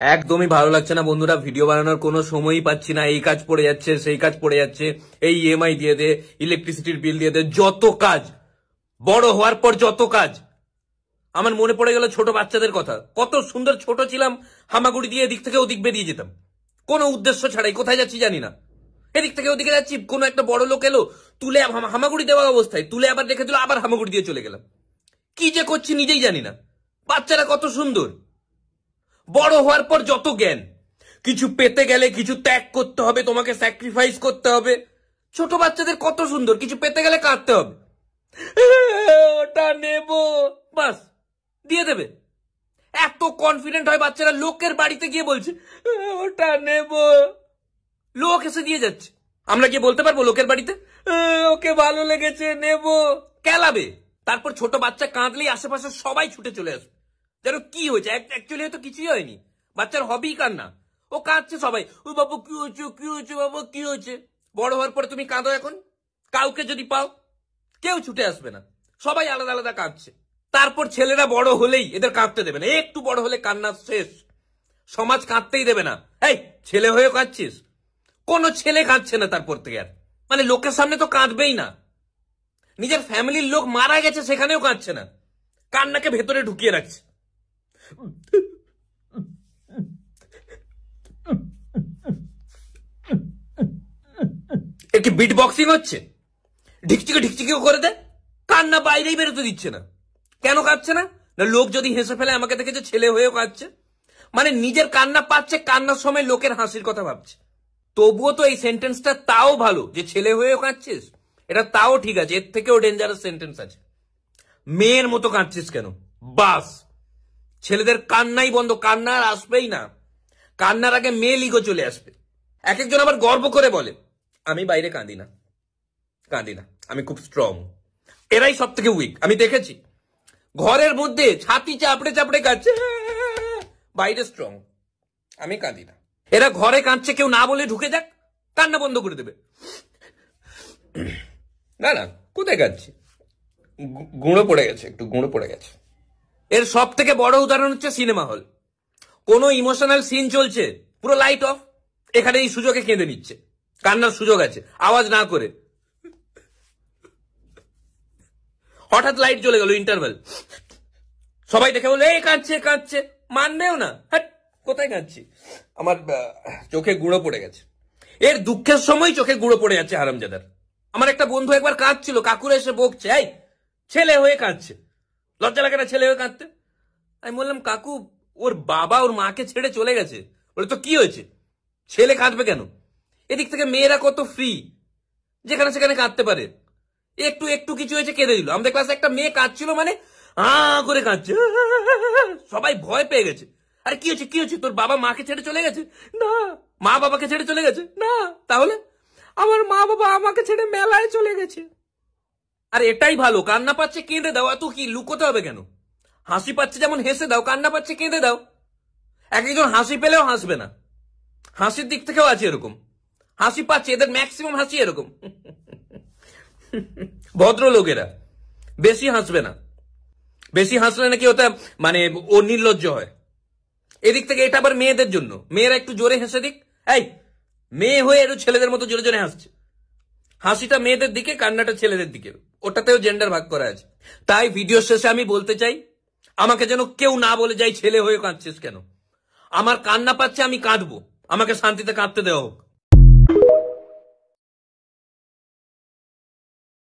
একদমই ভালো লাগছে না বন্ধুরা, ভিডিও বানানোর কোনো সময়ই পাচ্ছি না। এই কাজ পড়ে যাচ্ছে, সেই কাজ পড়ে যাচ্ছে, এই ইএমআই দিয়ে দে, ইলেকট্রিসিটির বিল দিয়ে দে, যত কাজ, বড় হওয়ার পর যত কাজ। আমার মনে পড়ে গেল ছোট বাচ্চাদের কথা। কত সুন্দর ছোট ছিলাম, হামাগুড়ি দিয়ে এদিক থেকে ওদিক বেরিয়ে যেতাম, কোনো উদ্দেশ্য ছাড়াই। কোথায় যাচ্ছি জানি না, এদিক থেকে ওদিকে যাচ্ছি, কোনো একটা বড় লোক এলো, তুলে হামাগুড়ি দেওয়া অবস্থায় তুলে আবার রেখে দিল, আবার হামাগুড়ি দিয়ে চলে গেলাম। কি যে করছি নিজেই জানি না। বাচ্চারা কত সুন্দর, বড় হওয়ার পর যত জ্ঞান। কিছু পেতে গেলে কিছু ত্যাগ করতে হবে, তোমাকে স্যাক্রিফাইস করতে হবে। ছোট বাচ্চাদের কত সুন্দর, কিছু পেতে গেলে কাঁদতে হবে, ওটা নেব, বাস দিয়ে দেবে। এত কনফিডেন্ট হয় বাচ্চারা, লোকের বাড়িতে গিয়ে বলছে ওটা নেব, লোক এসে দিয়ে যাচ্ছে। আমরা গিয়ে বলতে পারবো লোকের বাড়িতে ওকে ভালো লেগেছে নেব? কেলাবে। তারপর ছোট বাচ্চা কাঁদলেই আশেপাশে সবাই ছুটে চলে আসবে, যেন কি হয়েছে। অ্যাকচুয়ালি হয়তো কিছুই হয়নি, বাচ্চার হবেই কান্না। ও কাঁদছে, সবাই ও বাবু কি হয়েছে, কি হয়েছে বাবু, কি হয়েছে। বড় হওয়ার পরে তুমি কাঁদো এখন, কাউকে যদি পাও কেউ ছুটে আসবে না, সবাই আলাদা আলাদা কাঁদছে। তারপর ছেলেরা বড় হলেই এদের কাঁদতে দেবে না, একটু বড় হলে কান্না শেষ, সমাজ কাঁদতেই দেবে না। এই ছেলে হয়ে কাঁদছিস? কোন ছেলে কাঁদছে না তারপর থেকে আর, মানে লোকের সামনে তো কাঁদবেই না। নিজের ফ্যামিলির লোক মারা গেছে সেখানেও কাঁদছে না, কান্নাকে ভেতরে ঢুকিয়ে রাখছে। কি বিট বক্সিং হচ্ছে? ঢিকচিকে ঢিকচিকেও করে দেয়, কান্না বাইরেই বেরোতে দিচ্ছে না। কেন কাঁদছে না? না লোক যদি হেসে ফেলে আমাকে দেখেছে ছেলে হয়েও কাঁদছে, মানে নিজের কান্না পাচ্ছে, কান্নার সময় লোকের হাসির কথা ভাবছে। তবুও তো এই সেন্টেন্সটা তাও ভালো, যে ছেলে হয়েও কাঁদছিস, এটা তাও ঠিক আছে। এর থেকেও ডেঞ্জারাস সেন্টেন্স আছে, মেয়ের মতো কাঁদছিস কেন? বাস, ছেলেদের কান্নাই বন্ধ, কান্না আর আসবেই না। কান্নার আগে মেয়ে লিগো চলে আসবে। এক একজন আবার গর্ব করে বলে আমি বাইরে কাঁদি না, কাঁদি না, আমি খুব স্ট্রং। এরাই সব থেকে উইক, আমি দেখেছি। ঘরের মধ্যে ছাতি চাপড়ে চাপড়ে কাঁদছে, বাইরে স্ট্রং, আমি কাঁদি না। এরা ঘরে কাঁদছে, কেউ না বলে ঢুকে যাক, কান্না বন্ধ করে দেবে। না না, কোথায় কাঁদছি, গুঁড়ো পড়ে গেছে, একটু গুঁড়ো পড়ে গেছে। এর সব থেকে বড় উদাহরণ হচ্ছে সিনেমা হল। কোন ইমোশনাল সিন চলছে, পুরো লাইট অফ, এখানে এই সুযোগে কেঁদে নিচ্ছে, কান্নার সুযোগ আছে, আওয়াজ না করে। হঠাৎ লাইট চলে গেল, ইন্টারভেল, সবাই দেখে বলে এই কাঁদছে কাঁদছে, মানবেও না, হ্যাঁ কোথায় কাঁদছি, আমার চোখে গুঁড়ো পড়ে গেছে। এর দুঃখের সময় চোখে গুঁড়ো পড়ে যাচ্ছে হারামজাদার। আমার একটা বন্ধু একবার কাঁদছিল, কাকুরা এসে বকছে, এই ছেলে হয়ে কাঁদছে, লজ্জা লাগে না ছেলে হয়ে কাঁদতে? আমি বললাম কাকু, ওর বাবা ওর মাকে ছেড়ে চলে গেছে। বলে তো কি হয়েছে, ছেলে কাঁদবে কেন? এদিক থেকে মেয়েরা কত ফ্রি, যেখানে সেখানে কাঁদতে পারে। একটু একটু কিছু হয়েছে কেঁদে দিল। আমাদের ক্লাসে একটা মেয়ে কাঁদছিল, মানে করে কাঁদছে, সবাই ভয় পেয়ে গেছে। আরে কি হয়েছে, কি হয়েছে? তোর বাবা মাকে ছেড়ে চলে গেছে? না। মা বাবাকে ছেড়ে চলে গেছে? না। তাহলে? আমার মা বাবা আমাকে ছেড়ে মেলায় চলে গেছে। আর এটাই ভালো, কান্না পাচ্ছে কেঁদে দাও, এত কি লুকোতে হবে কেন? হাসি পাচ্ছে যেমন হেসে দাও, কান্না পাচ্ছে কেঁদে দাও। এক একজন হাসি পেলেও হাসবে না, হাসির দিক থেকেও আছে এরকম। হাসি পাচ্ছে, এদের ম্যাক্সিমাম হাসি এরকম। ভদ্রলোকেরা বেশি হাসবে না, বেশি হাসলে নাকি ওটা মানে ও নির্লজ্জ হয়। এদিক থেকে এটা আবার মেয়েদের জন্য, মেয়েরা একটু জোরে হেসে দিক। এই মেয়ে হয়ে একটু ছেলেদের মতো জোরে জোরে হাসছে, হাসিটা মেয়েদের দিকে, কান্নাটা ছেলেদের দিকে, ওটাতেও জেন্ডার ভাগ করা আছে। তাই ভিডিও শেষে আমি বলতে চাই, আমাকে যেন কেউ না বলে যায় ছেলে হয়ে কাঁদছিস কেন। আমার কান্না পাচ্ছে, আমি কাঁদবো, আমাকে শান্তিতে কাঁদতে দেওয়া হোক।